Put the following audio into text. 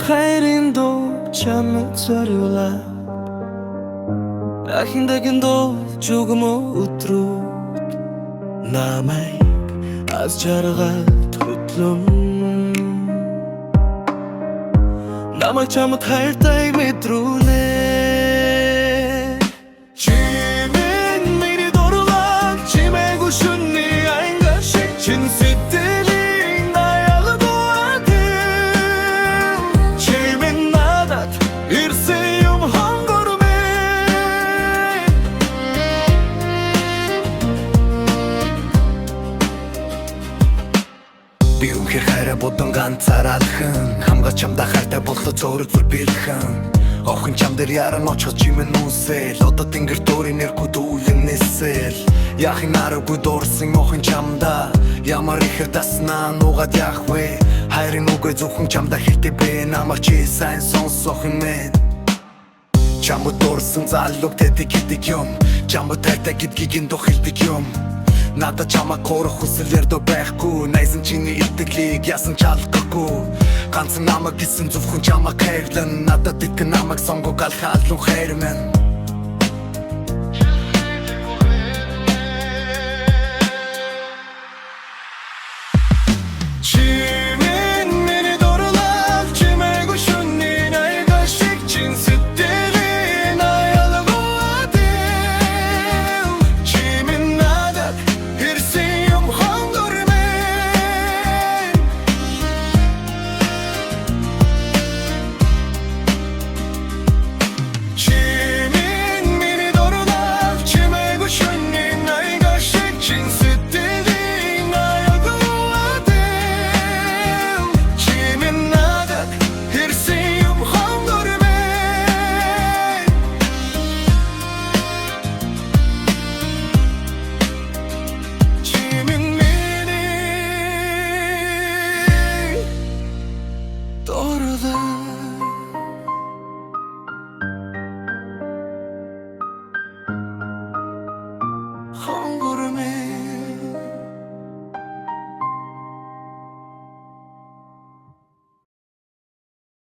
хайрын дуу чамд зориулаа Ахиндагийн дуу чугмөө өдрөө намайг аз жаргал хөтлөн намайг чамд хайртай мэдрүүлээ Чимэн миний дурлаг чимээгүй шүнний аянгар шиг чин сэтгэлийн аялгуадын Чимэн надад ирсэн юм хонгормээ Би үнхээр хайраа бодон ганцааралхан Хамгаач чамдаа хайртай боллоо зөөрөг зүр бэлхэн Охин чам дээр яран очиход чимэн нүсэл Одоо тэнгэр дөрийн нэргүй дүүлэн нисэл Яхин аргагүй дуурсан охин чамдаа Ямар ихэр даснаа нугаад яах вэ Хайрын үгээ зөвхөн чамдаа хэлтэй бэ Намайг чи сайн сонс охин мэн Чамд дуурсан залууг тэдэг гэдэг юм Чамд хайртай гэдгийг энэ дохилдэг юм Надад чамаа корох хүсэл ярдо байхгүй Найсан чиний итгэлийг ясан чалахгүй Ганцхан намайг гисэн зөвхөн чамаа хайрлан Надад итгэн намайг сонгог алхаалун хайр мэн